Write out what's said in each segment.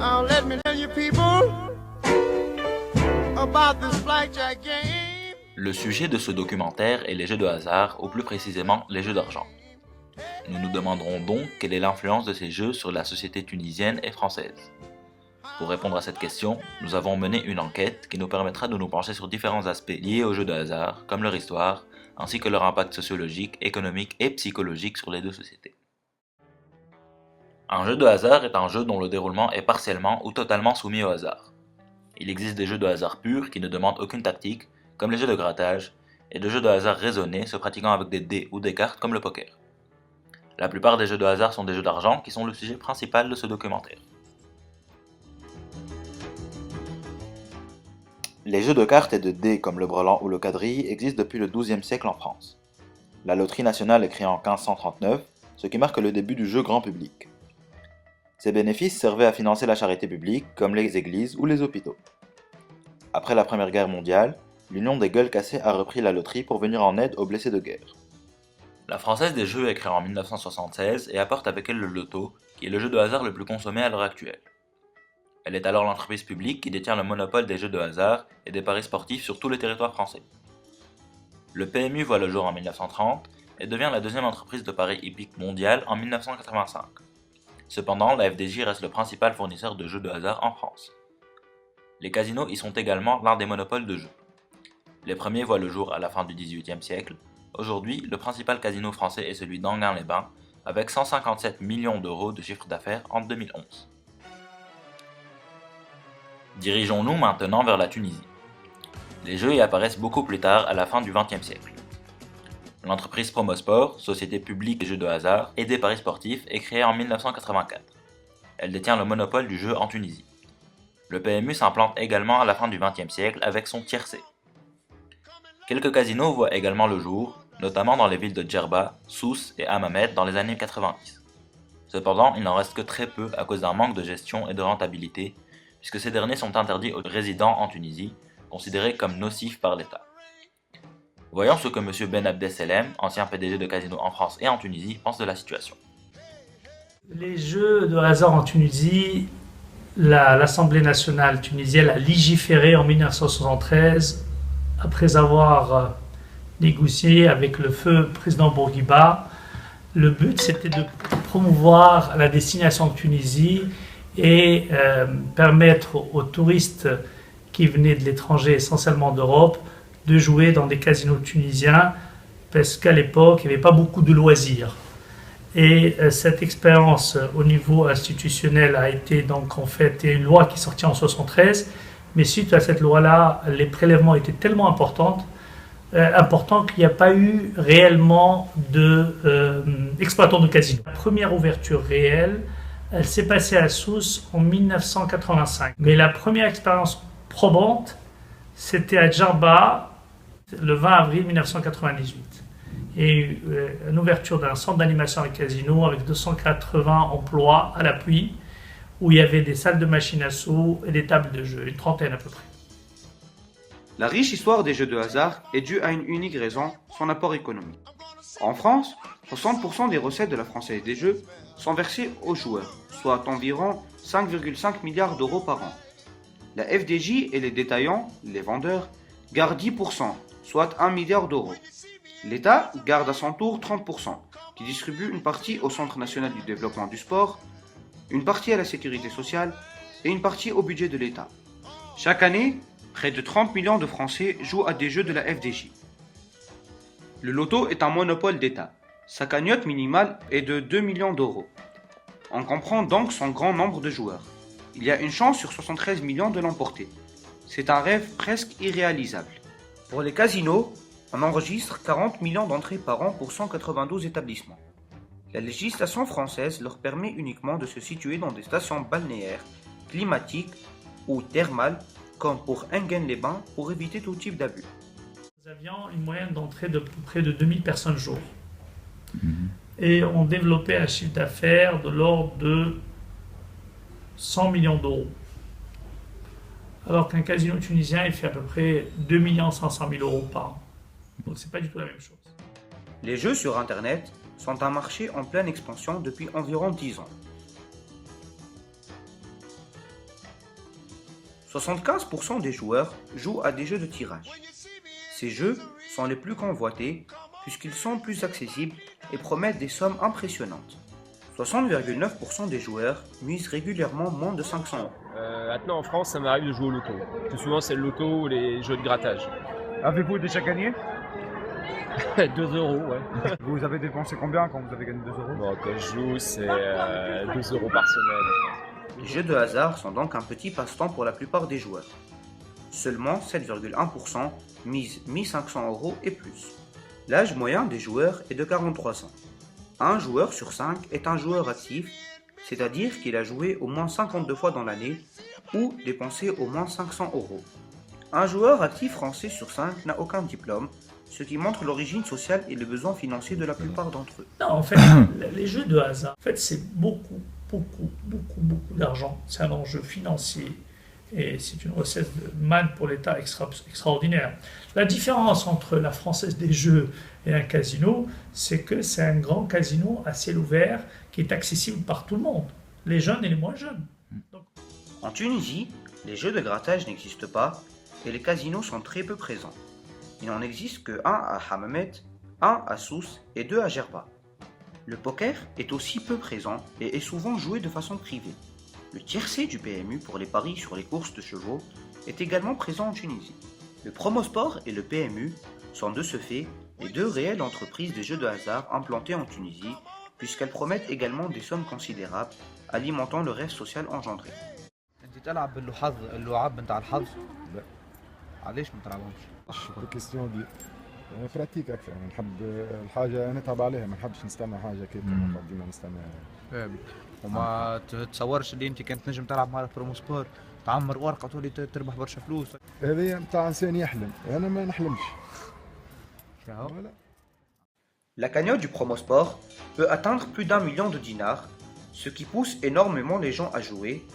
Let me tell you people about this blackjack game. Le sujet de ce documentaire est les jeux de hasard, ou plus précisément les jeux d'argent. Nous nous demanderons donc quelle est l'influence de ces jeux sur la société tunisienne et française. Pour répondre à cette question, nous avons mené une enquête qui nous permettra de nous pencher sur différents aspects liés aux jeux de hasard, comme leur histoire, ainsi que leur impact sociologique, économique et psychologique sur les deux sociétés. Un jeu de hasard est un jeu dont le déroulement est partiellement ou totalement soumis au hasard. Il existe des jeux de hasard purs qui ne demandent aucune tactique, comme les jeux de grattage, et des jeux de hasard raisonnés se pratiquant avec des dés ou des cartes comme le poker. La plupart des jeux de hasard sont des jeux d'argent qui sont le sujet principal de ce documentaire. Les jeux de cartes et de dés comme le brelan ou le quadrille existent depuis le XIIe siècle en France. La loterie nationale est créée en 1539, ce qui marque le début du jeu grand public. Ces bénéfices servaient à financer la charité publique, comme les églises ou les hôpitaux. Après la Première Guerre mondiale, l'Union des Gueules Cassées a repris la loterie pour venir en aide aux blessés de guerre. La Française des Jeux est créée en 1976 et apporte avec elle le loto, qui est le jeu de hasard le plus consommé à l'heure actuelle. Elle est alors l'entreprise publique qui détient le monopole des jeux de hasard et des paris sportifs sur tout le territoire français. Le PMU voit le jour en 1930 et devient la deuxième entreprise de paris hippiques mondiale en 1985. Cependant, la FDJ reste le principal fournisseur de jeux de hasard en France. Les casinos y sont également l'un des monopoles de jeux. Les premiers voient le jour à la fin du XVIIIe siècle. Aujourd'hui, le principal casino français est celui d'Enghien-les-Bains, avec 157 millions d'euros de chiffre d'affaires en 2011. Dirigeons-nous maintenant vers la Tunisie. Les jeux y apparaissent beaucoup plus tard, à la fin du XXe siècle. L'entreprise Promosport, société publique des jeux de hasard et des paris sportifs, est créée en 1984. Elle détient le monopole du jeu en Tunisie. Le PMU s'implante également à la fin du XXe siècle avec son tiercé. Quelques casinos voient également le jour, notamment dans les villes de Djerba, Sousse et Hammamet dans les années 90. Cependant, il n'en reste que très peu à cause d'un manque de gestion et de rentabilité, puisque ces derniers sont interdits aux résidents en Tunisie, considérés comme nocifs par l'État. Voyons ce que M. Ben Abdesselem, ancien PDG de Casino en France et en Tunisie, pense de la situation. Les jeux de hasard en Tunisie, l'Assemblée nationale tunisienne a légiféré en 1973 après avoir négocié avec le feu président Bourguiba. Le but, c'était de promouvoir la destination de Tunisie et permettre aux touristes qui venaient de l'étranger, essentiellement d'Europe, de jouer dans des casinos tunisiens, parce qu'à l'époque, il n'y avait pas beaucoup de loisirs. Et cette expérience au niveau institutionnel a été donc en fait une loi qui est sortie en 1973, mais suite à cette loi-là, les prélèvements étaient tellement importants qu'il n'y a pas eu réellement d'exploitants de casinos. La première ouverture réelle, elle s'est passée à Sousse en 1985. Mais la première expérience probante, c'était à Djerba, le 20 avril 1998. Et une ouverture d'un centre d'animation et casino avec 280 emplois à l'appui, où il y avait des salles de machines à sous et des tables de jeu, une trentaine à peu près. La riche histoire des jeux de hasard est due à une unique raison, son apport économique. En France, 60% des recettes de la Française des Jeux sont versées aux joueurs, soit environ 5,5 milliards d'euros par an. La FDJ et les détaillants, les vendeurs, gardent 10%, soit 1 milliard d'euros. L'État garde à son tour 30%, qui distribue une partie au Centre national du développement du sport, une partie à la sécurité sociale et une partie au budget de l'État. Chaque année, près de 30 millions de Français jouent à des jeux de la FDJ. Le loto est un monopole d'État. Sa cagnotte minimale est de 2 millions d'euros. On comprend donc son grand nombre de joueurs. Il y a une chance sur 73 millions de l'emporter. C'est un rêve presque irréalisable. Pour les casinos, on enregistre 40 millions d'entrées par an pour 192 établissements. La législation française leur permet uniquement de se situer dans des stations balnéaires, climatiques ou thermales, comme pour Enghien-les-Bains, pour éviter tout type d'abus. Nous avions une moyenne d'entrée de près de 2000 personnes jour. Et on développait un chiffre d'affaires de l'ordre de 100 millions d'euros. Alors qu'un casino tunisien, il fait à peu près 2 500 000 euros par an. Donc c'est pas du tout la même chose. Les jeux sur Internet sont un marché en pleine expansion depuis environ 10 ans. 75% des joueurs jouent à des jeux de tirage. Ces jeux sont les plus convoités puisqu'ils sont plus accessibles et promettent des sommes impressionnantes. 60,9% des joueurs misent régulièrement moins de 500 euros. Maintenant en France, ça m'arrive de jouer au loto. Plus souvent, c'est le loto ou les jeux de grattage. Avez-vous déjà gagné? 2 euros, ouais. Vous avez dépensé combien quand vous avez gagné 2 euros? Bon, quand je joue, c'est 2 euros par semaine. Les jeux de hasard sont donc un petit passe-temps pour la plupart des joueurs. Seulement 7,1% misent 1500 euros et plus. L'âge moyen des joueurs est de 43 ans. Un joueur sur 5 est un joueur actif, c'est-à-dire qu'il a joué au moins 52 fois dans l'année ou dépensé au moins 500 euros. Un joueur actif français sur 5 n'a aucun diplôme, ce qui montre l'origine sociale et les besoins financiers de la plupart d'entre eux. Non, en fait, les jeux de hasard, en fait, c'est beaucoup d'argent. C'est un enjeu financier et c'est une recette de manne pour l'État extraordinaire. La différence entre la Française des Jeux et un casino, c'est que c'est un grand casino à ciel ouvert qui est accessible par tout le monde, les jeunes et les moins jeunes. Donc... En Tunisie, les jeux de grattage n'existent pas et les casinos sont très peu présents. Il n'en existe que un à Hammamet, un à Sousse et 2 à Gerba. Le poker est aussi peu présent et est souvent joué de façon privée. Le tiercé du PMU pour les paris sur les courses de chevaux est également présent en Tunisie. Le Promosport et le PMU sont de ce fait les 2 réelles entreprises des jeux de hasard implantées en Tunisie, puisqu'elles promettent également des sommes considérables, alimentant le rêve social engendré. كيستيون دي براتيك اكثر نحب الحاجه نتعب عليها ما نحبش نستنى حاجه كيف ديما نستناها وما تتصورش اللي انت كنت نجم تلعب مع برومو سبور تعمر ورقه وتولي تربح برشا فلوس هذه نتاع انسان يحلم انا ما نحلمش. La cagnotte du Promosport peut atteindre plus d'1 million de dinars, ce qui pousse énormément les gens à jouer,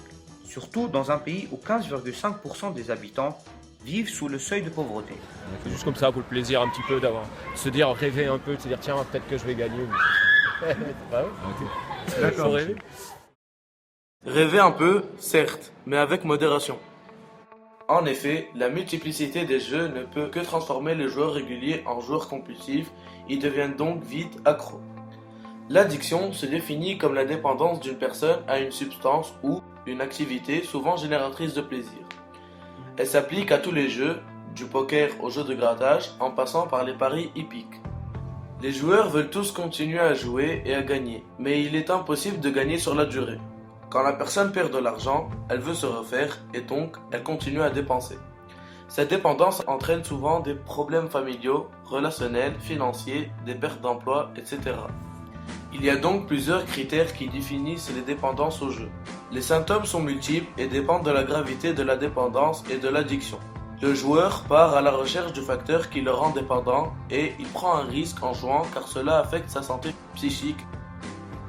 surtout dans un pays où 15,5% des habitants vivent sous le seuil de pauvreté. C'est juste comme ça pour le plaisir un petit peu d'avoir, se dire, rêver un peu, de se dire tiens peut-être que je vais gagner. Bah ouais. Okay. D'accord. Rêver. Rêver un peu, certes, mais avec modération. En effet, la multiplicité des jeux ne peut que transformer les joueurs réguliers en joueurs compulsifs, ils deviennent donc vite accros. L'addiction se définit comme la dépendance d'une personne à une substance ou une activité souvent génératrice de plaisir. Elle s'applique à tous les jeux, du poker au jeu de grattage, en passant par les paris hippiques. Les joueurs veulent tous continuer à jouer et à gagner, mais il est impossible de gagner sur la durée. Quand la personne perd de l'argent, elle veut se refaire et donc elle continue à dépenser. Cette dépendance entraîne souvent des problèmes familiaux, relationnels, financiers, des pertes d'emploi, etc. Il y a donc plusieurs critères qui définissent les dépendances au jeu. Les symptômes sont multiples et dépendent de la gravité de la dépendance et de l'addiction. Le joueur part à la recherche du facteur qui le rend dépendant et il prend un risque en jouant car cela affecte sa santé psychique.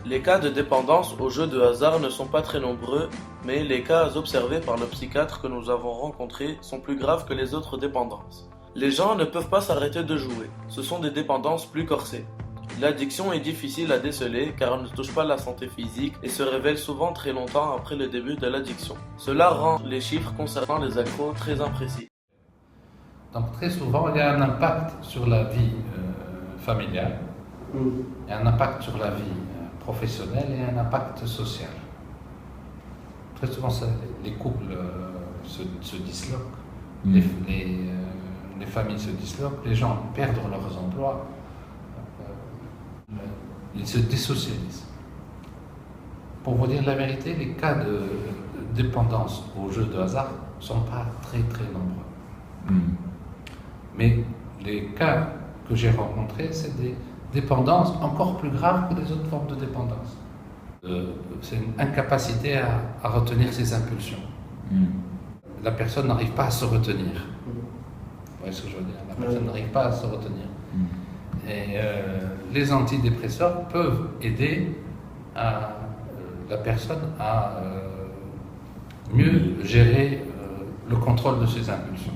Les cas de dépendance aux jeux de hasard ne sont pas très nombreux, mais les cas observés par le psychiatre que nous avons rencontré sont plus graves que les autres dépendances. Les gens ne peuvent pas s'arrêter de jouer, ce sont des dépendances plus corsées. L'addiction est difficile à déceler car elle ne touche pas la santé physique et se révèle souvent très longtemps après le début de l'addiction. Cela rend les chiffres concernant les accros très imprécis. Donc très souvent, il y a un impact sur la vie familiale, il y a un impact sur la vie professionnelle et un impact social. Très souvent, les couples se disloquent, les familles se disloquent, les gens perdent leurs emplois, ils se désocialisent. Pour vous dire la vérité, les cas de dépendance aux jeux de hasard ne sont pas très nombreux. Mais les cas que j'ai rencontrés, c'est des dépendances encore plus graves que les autres formes de dépendance. C'est une incapacité à retenir ses impulsions. La personne n'arrive pas à se retenir. Vous voyez ce que je veux dire? La personne n'arrive pas à se retenir. Et les antidépresseurs peuvent aider la personne à mieux gérer le contrôle de ses impulsions.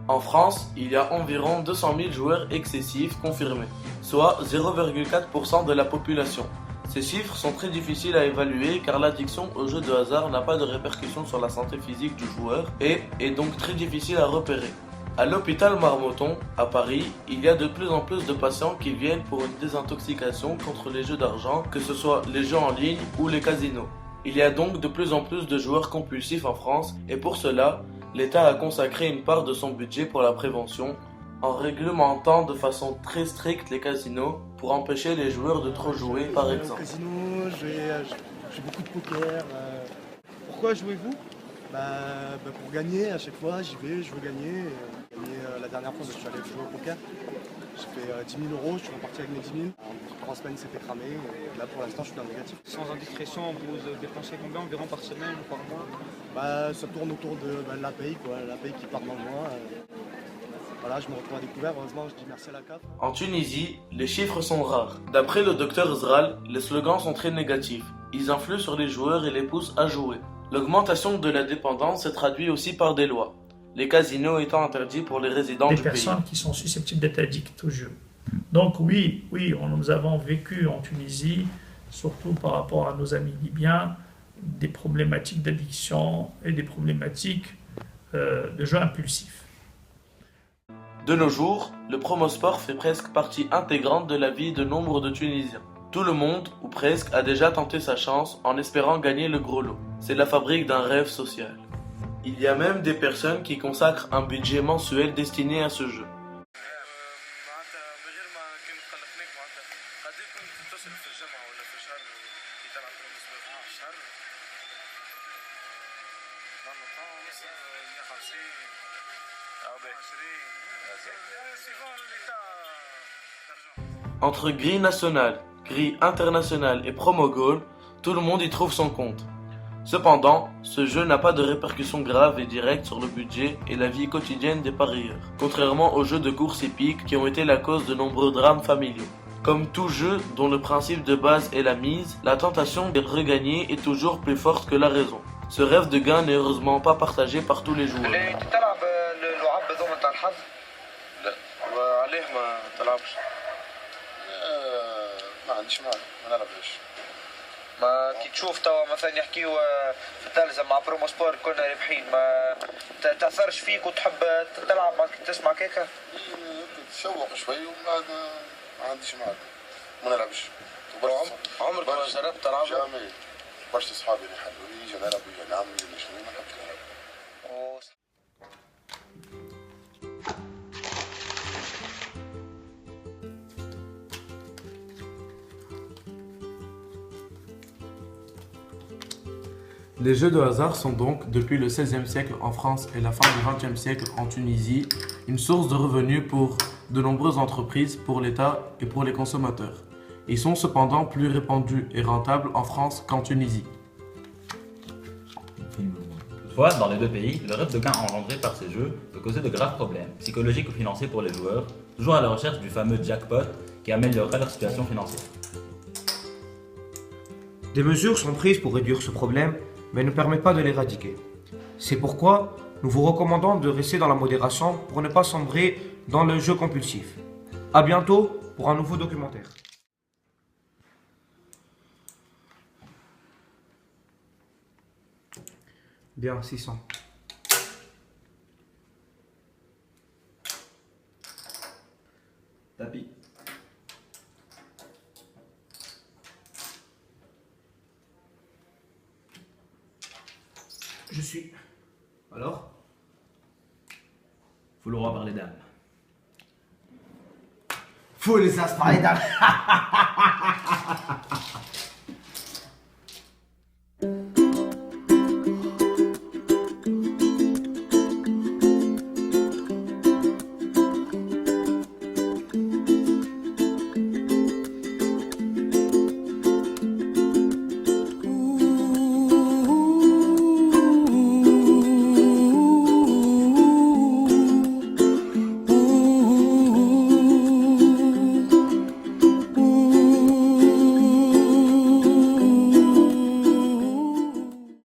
En France, il y a environ 200 000 joueurs excessifs confirmés, soit 0,4% de la population. Ces chiffres sont très difficiles à évaluer car l'addiction aux jeux de hasard n'a pas de répercussions sur la santé physique du joueur et est donc très difficile à repérer. À l'hôpital Marmotton, à Paris, il y a de plus en plus de patients qui viennent pour une désintoxication contre les jeux d'argent, que ce soit les jeux en ligne ou les casinos. Il y a donc de plus en plus de joueurs compulsifs en France et pour cela, l'État a consacré une part de son budget pour la prévention en réglementant de façon très stricte les casinos pour empêcher les joueurs de trop jouer par exemple. Au casino, j'ai beaucoup de poker. Pourquoi jouez-vous pour gagner à chaque fois, j'y vais, je veux gagner. La dernière fois, je suis allé jouer au poker. J'ai fait 10 000 euros, je suis reparti avec mes 10 000. En 3 semaines, c'était cramé. Et là, pour l'instant, je suis dans le négatif. Sans indiscrétion, vous dépensez combien environ par semaine ou par mois? Ça tourne autour de la paye, quoi. La paye qui part dans le mois. Voilà, je me retrouve à découvert. Heureusement, je dis merci à la CAF. En Tunisie, les chiffres sont rares. D'après le docteur Zral, les slogans sont très négatifs. Ils influent sur les joueurs et les poussent à jouer. L'augmentation de la dépendance se traduit aussi par des lois, les casinos étant interdits pour les résidents du pays. Des personnes qui sont susceptibles d'être addictes au jeu. Donc oui, nous avons vécu en Tunisie, surtout par rapport à nos amis libyens, des problématiques d'addiction et des problématiques de jeu impulsif. De nos jours, le promosport fait presque partie intégrante de la vie de nombre de Tunisiens. Tout le monde, ou presque, a déjà tenté sa chance en espérant gagner le gros lot. C'est la fabrique d'un rêve social. Il y a même des personnes qui consacrent un budget mensuel destiné à ce jeu. Entre grille nationale, grille internationale et promo goal, tout le monde y trouve son compte. Cependant, ce jeu n'a pas de répercussions graves et directes sur le budget et la vie quotidienne des parieurs, contrairement aux jeux de course épiques qui ont été la cause de nombreux drames familiaux. Comme tout jeu dont le principe de base est la mise, la tentation de regagner est toujours plus forte que la raison. Ce rêve de gain n'est heureusement pas partagé par tous les joueurs. ما كي تشوف توا مثلا يحكيو في التلفزة مع برومو سبور كنا رابحين ما تأثرش فيك وتحب تلعب تسمع كيكا؟ تشوق شوي وبعد ما عنديش معك ما نلعبش. عمرك ما جربت تلعب؟ جامي برشا صحابي اللي حلوا يجي نلعب ويجي عمي اللي شنو ما نحبش نلعب. Les jeux de hasard sont donc, depuis le XVIe siècle en France et la fin du XXe siècle en Tunisie, une source de revenus pour de nombreuses entreprises, pour l'État et pour les consommateurs. Ils sont cependant plus répandus et rentables en France qu'en Tunisie. Toutefois, dans les deux pays, le rêve de gain engendré par ces jeux peut causer de graves problèmes, psychologiques ou financiers pour les joueurs, toujours à la recherche du fameux jackpot qui améliorerait leur situation financière. Des mesures sont prises pour réduire ce problème, mais ne permettent pas de l'éradiquer. C'est pourquoi nous vous recommandons de rester dans la modération pour ne pas sombrer dans le jeu compulsif. A bientôt pour un nouveau documentaire. Bien, 600. Tapis. Je suis. Alors? Faut le roi par les dames. Faut les as par les dames.